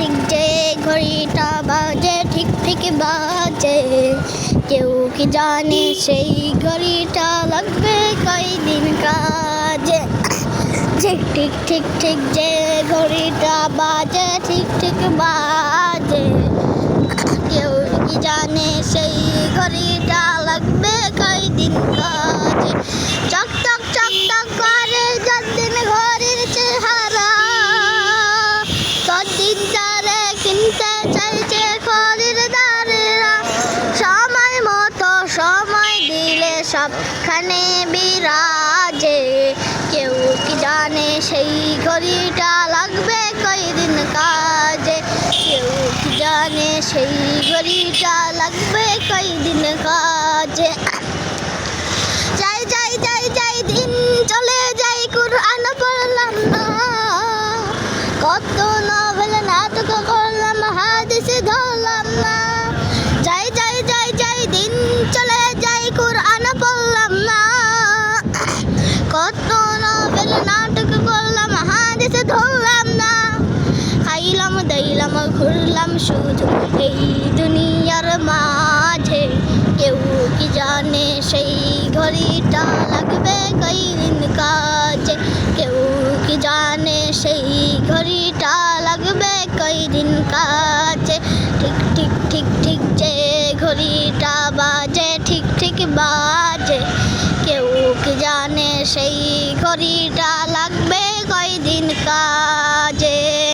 ঠিক যে ঘড়িটা বাজে ঠিক ঠিক বাজে কেউ কি জানে সেই ঘড়িটা লাগবে কয়দিন কাজে ঠিক ঠিক ঠিক ঠিক যে ঘড়িটা বাজে ঠিক ঠিক বাজে কেউ কি জানে সেই ঘড়িটা লাগবে কয়দিন কাজে চক চক চক চক করে যতদিন ঘড়ির চেহারা ততদিন তারে কিনতে চাইছে খরিদ্দারেরা সময় মতো সময় দিলে সবখানে বিরাজে কেউ কি জানে সেই ঘড়িটা লাগবে কয়দিন কাজে কেউ কি জানে সেই ঘড়িটা লাগবে কয়দিন কাজে যাই যাই যাই যাই দিন চলে যাই কুরআন পড়লাম না কত নভেল নাটক করলাম হাদিস ধরলাম না যাই যাই যাই যাই দিন চলে যাই কুরআন পড়লাম না কত নভেল নাটক করলাম হাদিস ধরলাম না খাইলাম দাইলাম ঘুরলাম শুধু এই দুনিয়ার মাঝে কেউ কি জানে সেই ঘড়িটা লাগবে কয়দিন কাজে কেউ কি জানে সেই ঘড়িটা লাগবে কয়দিন কাজে ঠিক ঠিক ঠিক ঠিক যে ঘড়িটা বাজে ঠিক ঠিক বাজে কেউ কি জানে সেই ঘড়িটা লাগবে কয়দিন কাজে।